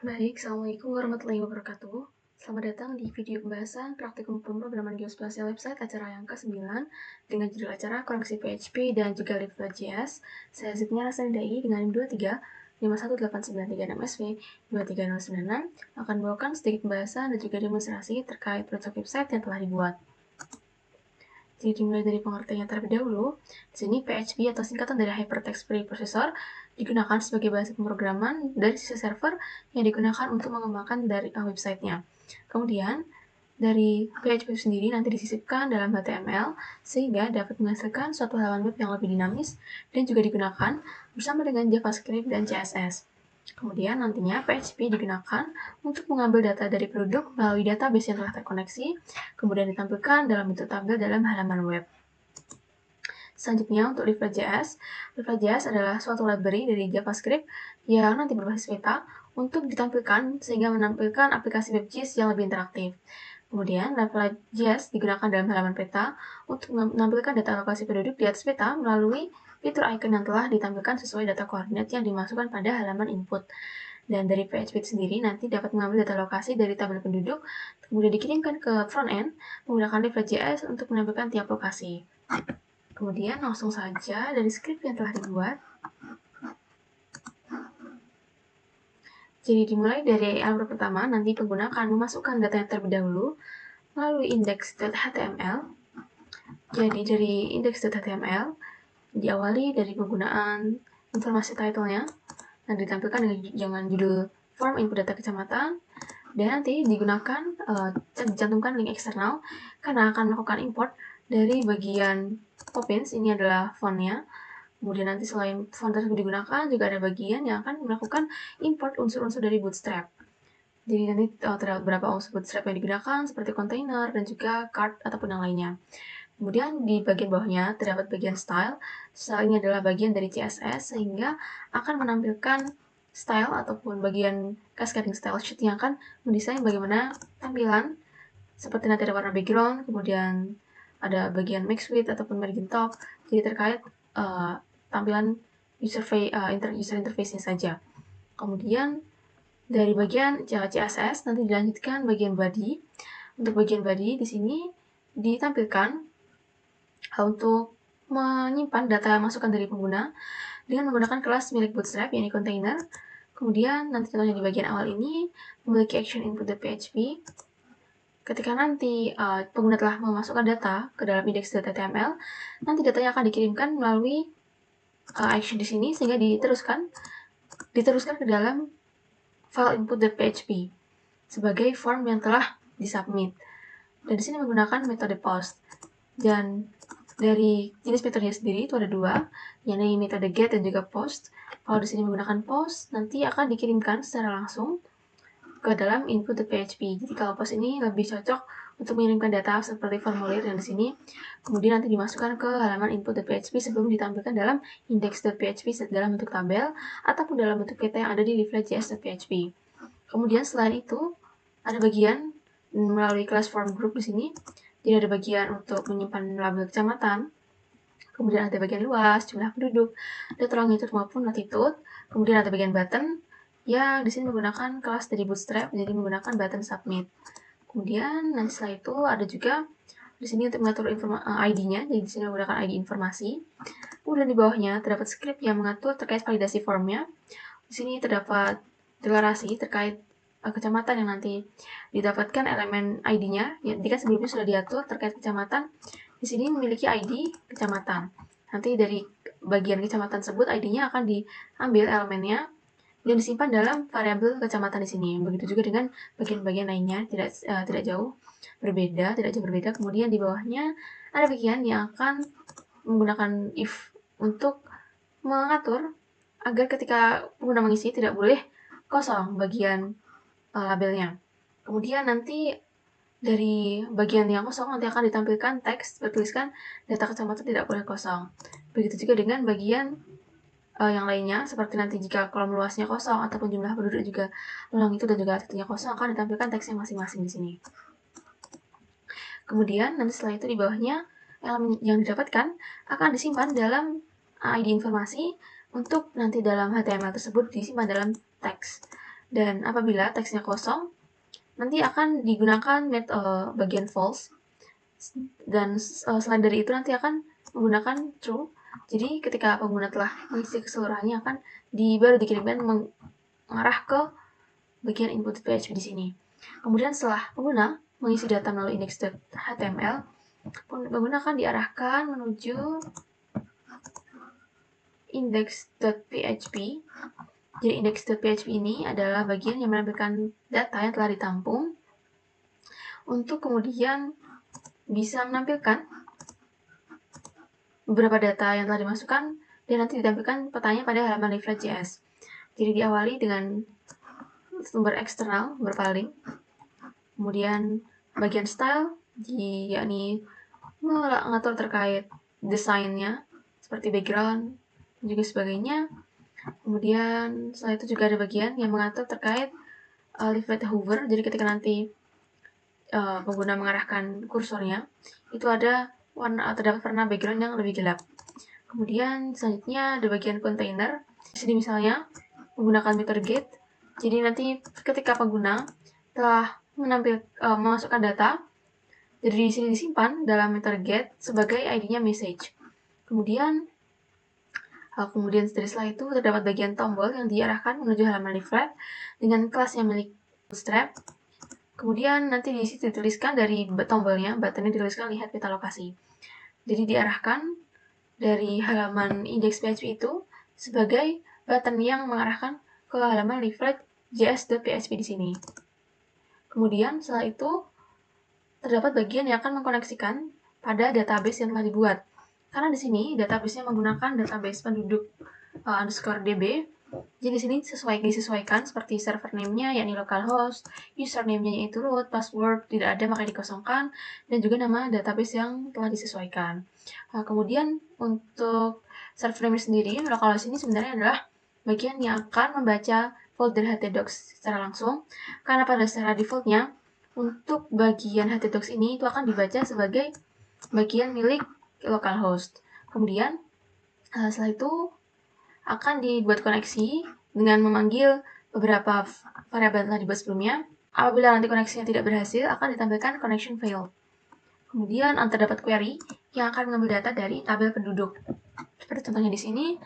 Baik, Assalamualaikum warahmatullahi wabarakatuh. Selamat datang di video pembahasan praktikum pemrograman geospasial website acara yang ke-9 dengan judul acara koneksi PHP dan juga Live.js. Saya Zidnya Rasanidai dengan NIM 23 51893 MSV 23096 akan membawakan sedikit pembahasan dan juga demonstrasi terkait proyek website yang telah dibuat. Jadi dimulai dari pengertiannya terlebih dahulu. Di sini PHP atau singkatan dari Hypertext Preprocessor digunakan sebagai bahasa pemrograman dari sisi server yang digunakan untuk mengembangkan dari websitenya. Kemudian dari PHP sendiri nanti disisipkan dalam HTML sehingga dapat menghasilkan suatu halaman web yang lebih dinamis dan juga digunakan bersama dengan JavaScript dan CSS. Kemudian nantinya PHP digunakan untuk mengambil data dari produk melalui database yang telah terkoneksi, kemudian ditampilkan dalam bentuk tabel dalam halaman web. Selanjutnya untuk Live.js adalah suatu library dari JavaScript yang nanti berbasis Veta untuk ditampilkan sehingga menampilkan aplikasi WebGIS yang lebih interaktif. Kemudian, Live.js digunakan dalam halaman peta untuk menampilkan data lokasi penduduk di atas peta melalui fitur icon yang telah ditampilkan sesuai data koordinat yang dimasukkan pada halaman input. Dan dari PHP sendiri nanti dapat mengambil data lokasi dari tabel penduduk, kemudian dikirimkan ke front-end menggunakan Live.js untuk menampilkan tiap lokasi. Kemudian langsung saja dari skrip yang telah dibuat. Jadi dimulai dari alur pertama, nanti pengguna akan memasukkan data yang terlebih dahulu melalui index.html. Jadi dari index.html diawali dari penggunaan informasi title-nya dan ditampilkan dengan judul form input data kecamatan, dan nanti digunakan dicantumkan link eksternal karena akan melakukan import dari bagian Poppins. Ini adalah fontnya. Kemudian nanti selain font tersebut digunakan, juga ada bagian yang akan melakukan import unsur-unsur dari Bootstrap. Jadi nanti terdapat beberapa unsur Bootstrap yang digunakan seperti container dan juga card ataupun yang lainnya. Kemudian di bagian bawahnya terdapat bagian style. Style ini adalah bagian dari CSS sehingga akan menampilkan style ataupun bagian cascading style sheet yang akan mendesain bagaimana tampilan seperti nanti ada warna background, kemudian ada bagian mix width ataupun margin top. Jadi terkait tampilan user interface-nya saja. Kemudian dari bagian CSS nanti dilanjutkan bagian body. Untuk bagian body di sini ditampilkan untuk menyimpan data masukan dari pengguna dengan menggunakan kelas milik Bootstrap, yakni container. Kemudian nanti contohnya di bagian awal ini memiliki action input.php. Ketika nanti pengguna telah memasukkan data ke dalam index.html, nanti datanya akan dikirimkan melalui action di sini sehingga diteruskan ke dalam file input.php sebagai form yang telah disubmit. Dan di sini menggunakan metode post. Dan dari jenis metodenya sendiri itu ada dua, yakni metode get dan juga post. Kalau di sini menggunakan post, nanti akan dikirimkan secara langsung ke dalam input.php. Jadi kalau post ini lebih cocok untuk mengirimkan data seperti formulir yang di sini, kemudian nanti dimasukkan ke halaman input.php sebelum ditampilkan dalam index.php dalam bentuk tabel ataupun dalam bentuk peta yang ada di Live.js.php. Kemudian selain itu ada bagian melalui kelas form group di sini. Jadi ada bagian untuk menyimpan label kecamatan, kemudian ada bagian luas, jumlah penduduk, data longitude maupun latitude. Kemudian ada bagian button yang di sini menggunakan kelas dari Bootstrap, jadi menggunakan button submit. Kemudian nanti setelah itu ada juga di sini untuk mengatur ID-nya, jadi di sini menggunakan ID informasi. Kemudian di bawahnya terdapat script yang mengatur terkait validasi formnya. Di sini terdapat deklarasi terkait kecamatan yang nanti didapatkan elemen ID-nya. Ya, jika sebelumnya sudah diatur terkait kecamatan, di sini memiliki ID kecamatan. Nanti dari bagian kecamatan tersebut ID-nya akan diambil elemennya dan disimpan dalam variabel kecamatan di sini. Begitu juga dengan bagian-bagian lainnya, tidak jauh berbeda. Kemudian di bawahnya ada bagian yang akan menggunakan if untuk mengatur agar ketika pengguna mengisi tidak boleh kosong bagian labelnya. Kemudian nanti dari bagian yang kosong nanti akan ditampilkan teks bertuliskan data kecamatan tidak boleh kosong. Begitu juga dengan bagian yang lainnya, seperti nanti jika kolom luasnya kosong ataupun jumlah penduduk juga ulang itu dan juga latitude kosong, akan ditampilkan teksnya masing-masing di sini. Kemudian nanti setelah itu di bawahnya elemen yang didapatkan akan disimpan dalam ID informasi untuk nanti dalam HTML tersebut disimpan dalam teks. Dan apabila teksnya kosong, nanti akan digunakan bagian false. Dan selain dari itu nanti akan menggunakan true. Jadi ketika pengguna telah mengisi keseluruhannya akan baru dikirimkan mengarah ke bagian input PHP di sini. Kemudian setelah pengguna mengisi data melalui index.html, pengguna akan diarahkan menuju index.php. Jadi index.php ini adalah bagian yang menampilkan data yang telah ditampung untuk kemudian bisa menampilkan beberapa data yang telah dimasukkan dan nanti ditampilkan petanya pada halaman leaflet.js. Jadi diawali dengan sumber eksternal berupa link, kemudian bagian style, yakni mengatur terkait desainnya seperti background dan juga sebagainya. Kemudian setelah itu juga ada bagian yang mengatur terkait leaflet hover. Jadi ketika nanti pengguna mengarahkan kursornya, itu ada terdapat warna background yang lebih gelap. Kemudian selanjutnya ada bagian container. Di sini misalnya menggunakan metode get. Jadi nanti ketika pengguna telah memasukkan data, jadi di sini disimpan dalam metode get sebagai ID-nya message. Kemudian setelah itu terdapat bagian tombol yang diarahkan menuju halaman leaflet dengan kelas yang milik Bootstrap. Kemudian nanti di situ dituliskan dari tombolnya, buttonnya dituliskan lihat peta lokasi. Jadi diarahkan dari halaman index.php itu sebagai button yang mengarahkan ke halaman leaflet.js.php di sini. Kemudian setelah itu terdapat bagian yang akan mengkoneksikan pada database yang telah dibuat. Karena di sini database-nya menggunakan database penduduk _db. Jadi di sini disesuaikan seperti server name-nya yakni localhost, username-nya yaitu root, password tidak ada maka dikosongkan, dan juga nama database yang telah disesuaikan. Kemudian untuk server name sendiri, localhost ini sebenarnya adalah bagian yang akan membaca folder htdocs secara langsung, karena pada secara defaultnya untuk bagian htdocs ini itu akan dibaca sebagai bagian milik localhost. Kemudian setelah itu akan dibuat koneksi dengan memanggil beberapa variabel yang telah dibuat sebelumnya. Apabila nanti koneksinya tidak berhasil, akan ditampilkan connection failed. Kemudian terdapat query yang akan mengambil data dari tabel penduduk. Seperti contohnya di sini,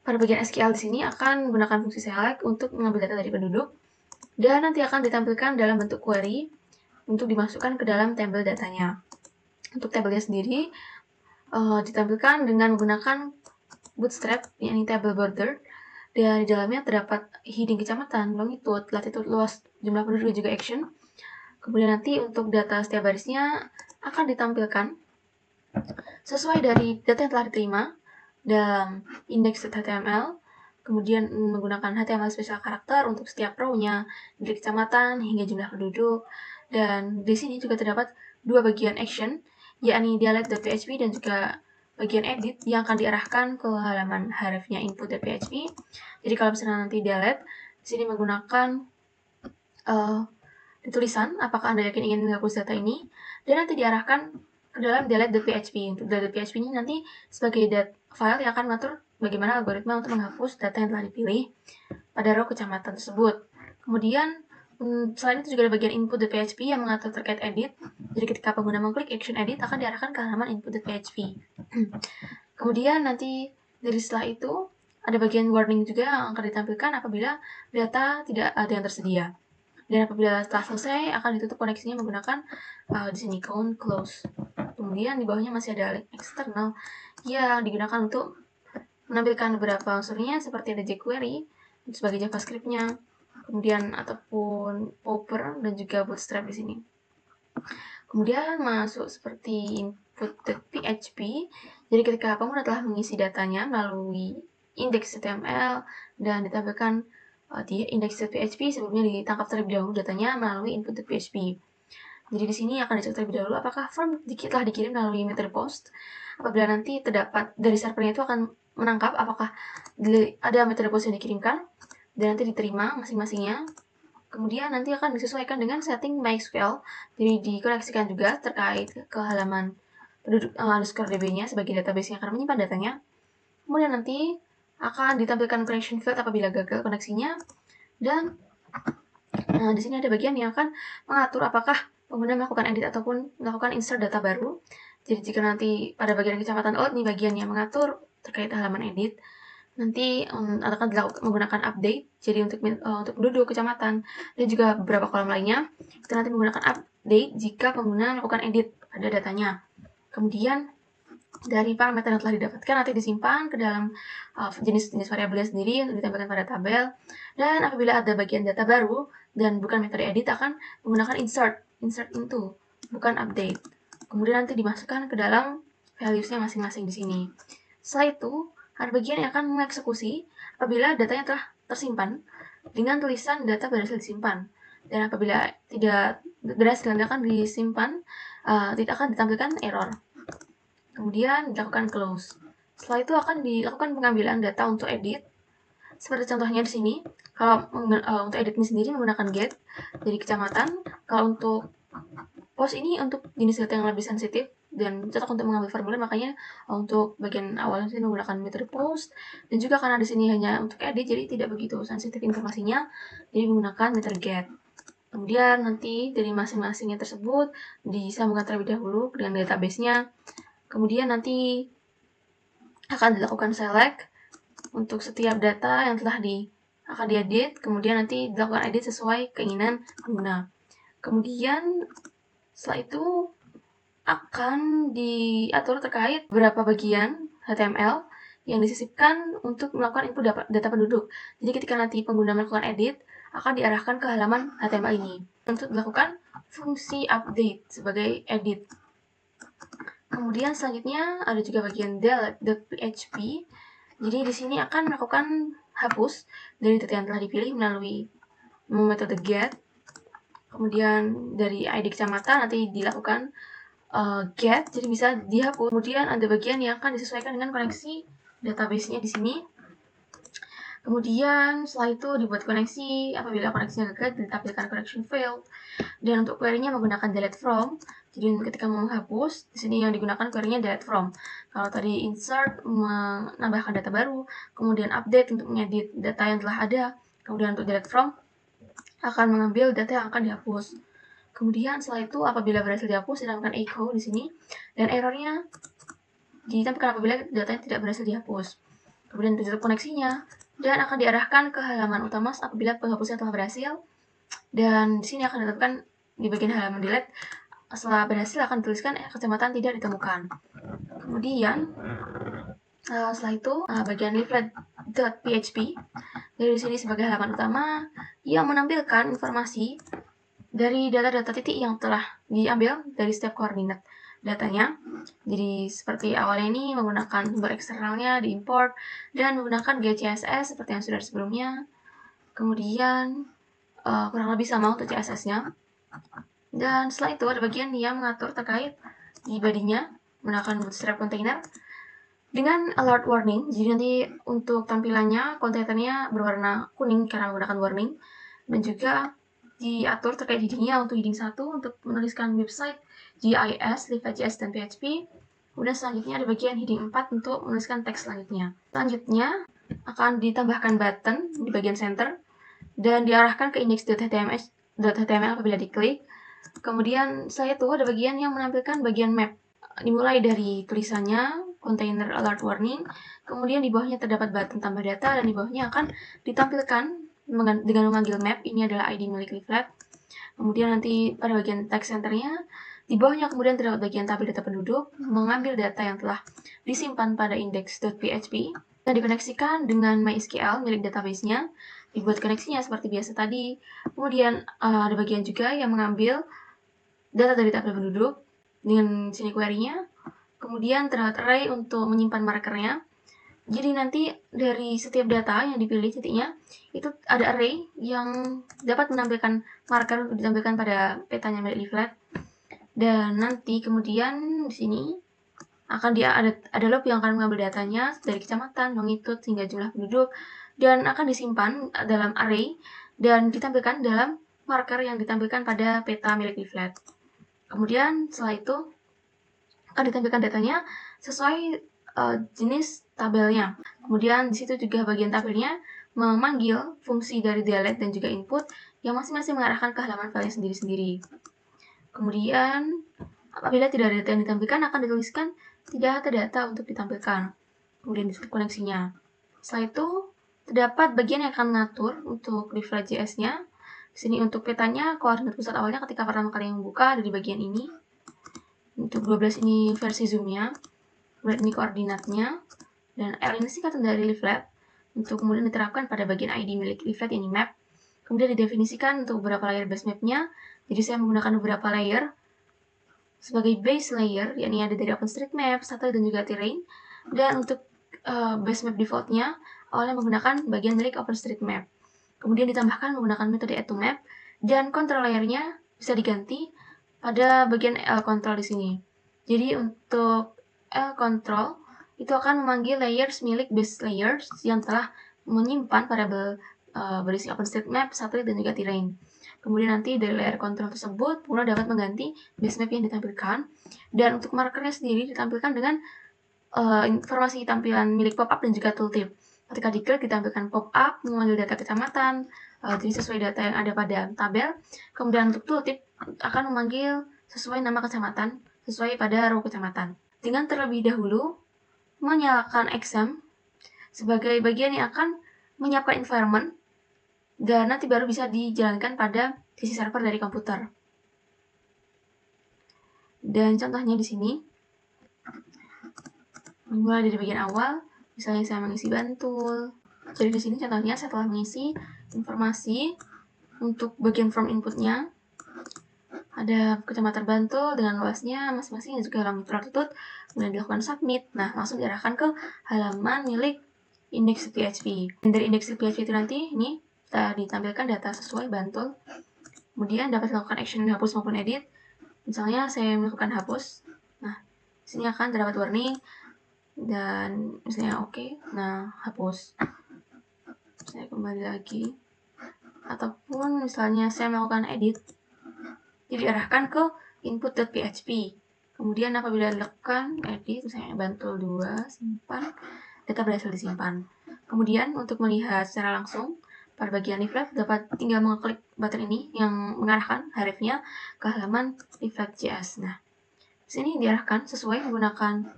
pada bagian SQL di sini akan menggunakan fungsi select untuk mengambil data dari penduduk, dan nanti akan ditampilkan dalam bentuk query untuk dimasukkan ke dalam tabel datanya. Untuk tabelnya sendiri ditampilkan dengan menggunakan Bootstrap, yakni table border, dan di dalamnya terdapat heading kecamatan, longitude, latitude, luas, jumlah penduduk, juga action. Kemudian nanti untuk data setiap barisnya akan ditampilkan sesuai dari data yang telah diterima dalam index.html, kemudian menggunakan HTML spesial karakter untuk setiap row-nya, dari kecamatan hingga jumlah penduduk. Dan di sini juga terdapat dua bagian action, yakni dialect.php dan juga bagian edit yang akan diarahkan ke halaman href-nya input.php. Jadi kalau misalnya nanti delete, di sini menggunakan tulisan apakah Anda yakin ingin menghapus data ini, dan nanti diarahkan ke dalam delete.php. Untuk delete.php ini nanti sebagai file yang akan mengatur bagaimana algoritma untuk menghapus data yang telah dipilih pada row kecamatan tersebut. Kemudian selain itu juga ada bagian input.php yang mengatur terkait edit. Jadi ketika pengguna mengklik action edit akan diarahkan ke halaman input.php. Kemudian nanti dari setelah itu ada bagian warning juga yang akan ditampilkan apabila data tidak ada yang tersedia. Dan apabila telah selesai akan ditutup koneksinya menggunakan di sini count close. Kemudian di bawahnya masih ada link eksternal yang digunakan untuk menampilkan beberapa unsurnya seperti ada jQuery sebagai JavaScript-nya, kemudian ataupun Popper dan juga Bootstrap di sini. Kemudian masuk seperti input.php. Jadi ketika pengguna telah mengisi datanya melalui index.html dan ditampilkan di index.php, sebelumnya ditangkap terlebih dahulu datanya melalui input.php. Jadi di sini akan dicek terlebih dahulu apakah form telah dikirim melalui metode post. Apabila nanti terdapat dari servernya itu akan menangkap apakah ada metode post yang dikirimkan dan nanti diterima masing-masingnya. Kemudian nanti akan disesuaikan dengan setting MySQL, jadi dikoneksikan juga terkait ke halaman penduduk _db-nya sebagai database yang akan menyimpan datanya. Kemudian nanti akan ditampilkan connection failed apabila gagal koneksinya, dan Nah, di sini ada bagian yang akan mengatur apakah pengguna melakukan edit ataupun melakukan insert data baru. Jadi jika nanti pada bagian kecamatan ini bagian yang mengatur terkait halaman edit, nanti akan dilakukan menggunakan update. Jadi untuk penduduk kecamatan dan juga beberapa kolom lainnya, kita nanti menggunakan update jika pengguna melakukan edit pada datanya. Kemudian dari parameter yang telah didapatkan nanti disimpan ke dalam jenis-jenis variabelnya sendiri yang ditambahkan pada tabel. Dan apabila ada bagian data baru dan bukan metode edit, akan menggunakan insert into, bukan update. Kemudian nanti dimasukkan ke dalam values-nya masing-masing di sini. Setelah itu, ada bagian yang akan mengeksekusi apabila datanya telah tersimpan dengan tulisan data berhasil disimpan. Dan apabila tidak berhasil akan disimpan, tidak akan ditampilkan error. Kemudian dilakukan close. Setelah itu akan dilakukan pengambilan data untuk edit. Seperti contohnya di sini, kalau untuk edit ini sendiri menggunakan get dari kecamatan. Kalau untuk post ini untuk jenis data yang lebih sensitif dan cocok untuk mengambil formulir, makanya untuk bagian awalnya saya menggunakan metode post. Dan juga karena di sini hanya untuk edit, jadi tidak begitu sensitif informasinya, jadi menggunakan metode get. Kemudian nanti dari masing-masingnya tersebut disambungkan terlebih dahulu dengan database-nya. Kemudian nanti akan dilakukan select untuk setiap data yang telah akan diedit, kemudian nanti dilakukan edit sesuai keinginan pengguna. Kemudian setelah itu akan diatur terkait beberapa bagian HTML yang disisipkan untuk melakukan input data penduduk. Jadi ketika nanti pengguna melakukan edit, akan diarahkan ke halaman HTML ini untuk dilakukan fungsi update sebagai edit. Kemudian selanjutnya ada juga bagian delete.php. Jadi di sini akan melakukan hapus dari data yang telah dipilih melalui metode get. Kemudian dari ID kecamatan nanti dilakukan get, jadi bisa dihapus. Kemudian ada bagian yang akan disesuaikan dengan koneksi database-nya di sini. Kemudian setelah itu dibuat koneksi, apabila koneksinya gagal ditampilkan connection failed. Dan untuk query-nya menggunakan delete from. Jadi ketika mau menghapus, di sini yang digunakan query-nya delete from. Kalau tadi insert menambahkan data baru, kemudian update untuk mengedit data yang telah ada, kemudian untuk delete from akan mengambil data yang akan dihapus. Kemudian setelah itu apabila berhasil dihapus, dinamakan echo di sini, dan errornya ditampilkan apabila datanya tidak berhasil dihapus. Kemudian ditutup koneksinya dan akan diarahkan ke halaman utama apabila penghapusnya telah berhasil. Dan di sini akan ditetapkan di bagian halaman delete. Setelah berhasil akan dituliskan kecamatan tidak ditemukan. Kemudian setelah itu bagian leaflet.php dari sini sebagai halaman utama yang menampilkan informasi dari data-data titik yang telah diambil dari setiap koordinat datanya. Jadi seperti awalnya ini menggunakan sumber eksternalnya diimport dan menggunakan GCSS seperti yang sudah sebelumnya. Kemudian kurang lebih sama untuk CSS-nya. Dan setelah itu ada bagian yang mengatur terkait di body-nya menggunakan bootstrap container dengan alert warning. Jadi nanti untuk tampilannya kontainernya berwarna kuning karena menggunakan warning, dan juga diatur terkait heading-nya untuk heading 1 untuk menuliskan website, GIS, Live.js, dan PHP. Kemudian selanjutnya ada bagian heading 4 untuk menuliskan teks selanjutnya. Selanjutnya akan ditambahkan button di bagian center dan diarahkan ke index.html apabila diklik. Kemudian setelah itu ada bagian yang menampilkan bagian map. Dimulai dari tulisannya, container alert warning, kemudian di bawahnya terdapat button tambah data, dan di bawahnya akan ditampilkan dengan memanggil map. Ini adalah ID milik leaflet. Kemudian nanti pada bagian text centernya, di bawahnya kemudian terdapat bagian tabel data penduduk, mengambil data yang telah disimpan pada index.php dan dikoneksikan dengan MySQL milik database-nya. Dibuat koneksinya seperti biasa tadi. Kemudian ada bagian juga yang mengambil data dari tabel penduduk dengan sini query-nya. Kemudian terdapat array untuk menyimpan markernya. Jadi nanti dari setiap data yang dipilih titiknya, itu ada array yang dapat menampilkan marker untuk ditampilkan pada petanya milik leaflet. Dan nanti kemudian di sini akan ada loop yang akan mengambil datanya dari kecamatan, longitude, hingga jumlah penduduk, dan akan disimpan dalam array dan ditampilkan dalam marker yang ditampilkan pada peta milik leaflet. Kemudian setelah itu akan ditampilkan datanya sesuai jenis tabelnya. Kemudian di situ juga bagian tabelnya memanggil fungsi dari delete dan juga input yang masing-masing mengarahkan ke halaman filenya sendiri-sendiri. Kemudian, apabila tidak ada data yang ditampilkan, akan dituliskan tidak ada data untuk ditampilkan. Kemudian ditutup koneksinya. Setelah itu, terdapat bagian yang akan mengatur untuk Reflect.js-nya. Di sini untuk petanya, koordinat pusat awalnya ketika pertama kali membuka ada di bagian ini. Untuk 12 ini versi zoom-nya. Kemudian ini koordinatnya. Dan L ini singkatan dari leaflet untuk kemudian diterapkan pada bagian ID milik leaflet yang di map. Kemudian didefinisikan untuk beberapa layer base map-nya. Jadi saya menggunakan beberapa layer sebagai base layer, yakni ada dari OpenStreetMap, satelit dan juga terrain. Dan untuk base map default-nya awalnya menggunakan bagian milik OpenStreetMap. Kemudian ditambahkan menggunakan metode add-to-map dan control layer-nya bisa diganti pada bagian L control di sini. Jadi untuk L control itu akan memanggil layers milik base layers yang telah menyimpan variabel berisi OpenStreetMap, satelit, dan juga terrain. Kemudian nanti dari layer control tersebut pengguna dapat mengganti base map yang ditampilkan, dan untuk markernya sendiri ditampilkan dengan informasi tampilan milik pop-up dan juga tooltip. Ketika diklik ditampilkan pop-up memanggil data kecamatan, jadi sesuai data yang ada pada tabel. Kemudian untuk tooltip akan memanggil sesuai nama kecamatan, sesuai pada row kecamatan. Dengan terlebih dahulu menyalakan XAMPP sebagai bagian yang akan menyiapkan environment dan nanti baru bisa dijalankan pada sisi server dari komputer. Dan contohnya di sini, mulai dari bagian awal, misalnya saya mengisi bantul. Jadi di sini contohnya saya telah mengisi informasi untuk bagian from inputnya. Ada kecamatan Bantul dengan luasnya masing-masing dan juga halaman tutut, kemudian dilakukan submit. Nah, langsung diarahkan ke halaman milik index.php. Dan dari index.php itu nanti ini kita ditampilkan data sesuai Bantul. Kemudian dapat dilakukan action hapus maupun edit. Misalnya saya melakukan hapus. Nah, sini akan terdapat warning dan misalnya oke. Nah, hapus. Saya kembali lagi. Ataupun misalnya saya melakukan edit, diarahkan ke input.php. Kemudian apabila dilakukan edit, misalnya bantul 2, simpan, data berhasil disimpan. Kemudian untuk melihat secara langsung pada bagian leaflet dapat tinggal mengklik button ini yang mengarahkan href-nya ke halaman Reflect.js. Nah, sini diarahkan sesuai menggunakan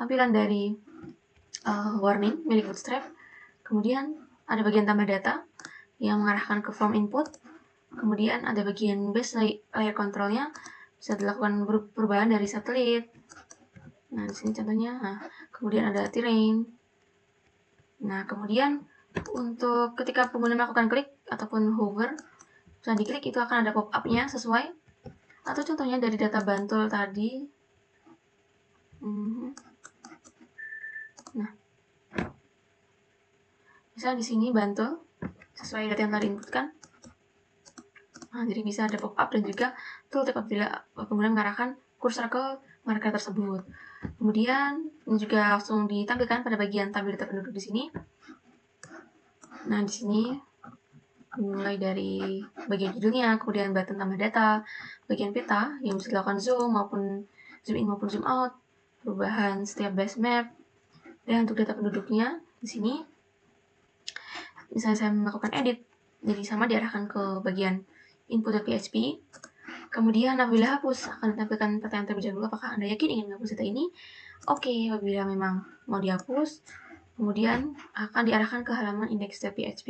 tampilan dari warning milik Bootstrap. Kemudian ada bagian tambah data yang mengarahkan ke form input. Kemudian ada bagian base layer controlnya, bisa dilakukan perubahan dari satelit. Nah, di sini contohnya. Nah, kemudian ada terrain. Nah, kemudian untuk ketika pengguna melakukan klik ataupun hover, bisa diklik itu akan ada pop-up-nya sesuai. Atau contohnya dari data bantul tadi. Nah, misalnya di sini bantul sesuai data yang tadi inputkan. Nah, jadi bisa ada pop-up dan juga tooltip apabila pengguna mengarahkan kursor ke marker tersebut. Kemudian juga langsung ditampilkan pada bagian tabel data penduduk di sini. Nah, di sini mulai dari bagian judulnya, kemudian button tambah data, bagian peta yang bisa dilakukan zoom maupun zoom in maupun zoom out, perubahan setiap base map, dan untuk data penduduknya di sini, misalnya saya melakukan edit, jadi sama diarahkan ke bagian input.php. Kemudian apabila hapus akan ditampilkan pertanyaan terlebih dahulu, apakah Anda yakin ingin menghapus data ini? Oke, apabila memang mau dihapus, kemudian akan diarahkan ke halaman index.php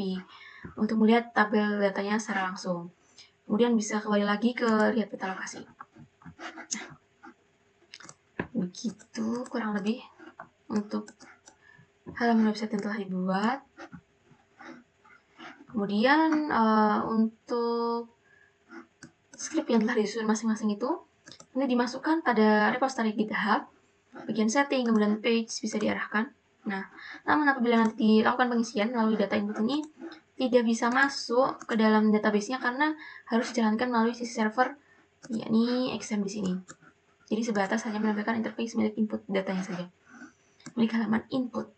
untuk melihat tabel datanya secara langsung. Kemudian bisa kembali lagi ke lihat peta lokasi. Nah, begitu kurang lebih untuk halaman website yang telah dibuat. Kemudian untuk script yang telah disusun masing-masing itu ini dimasukkan pada repository GitHub, bagian setting, kemudian page bisa diarahkan. Nah, namun apabila nanti dilakukan pengisian melalui data input ini tidak bisa masuk ke dalam database-nya karena harus dijalankan melalui sisi server, yakni XAMPP di sini. Jadi sebatas hanya menampilkan interface milik input datanya saja, milik halaman input.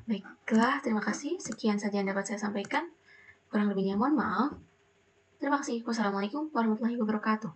Baiklah, terima kasih. Sekian saja yang dapat saya sampaikan. Kurang lebihnya mohon maaf. Terima kasih. Wassalamualaikum warahmatullahi wabarakatuh.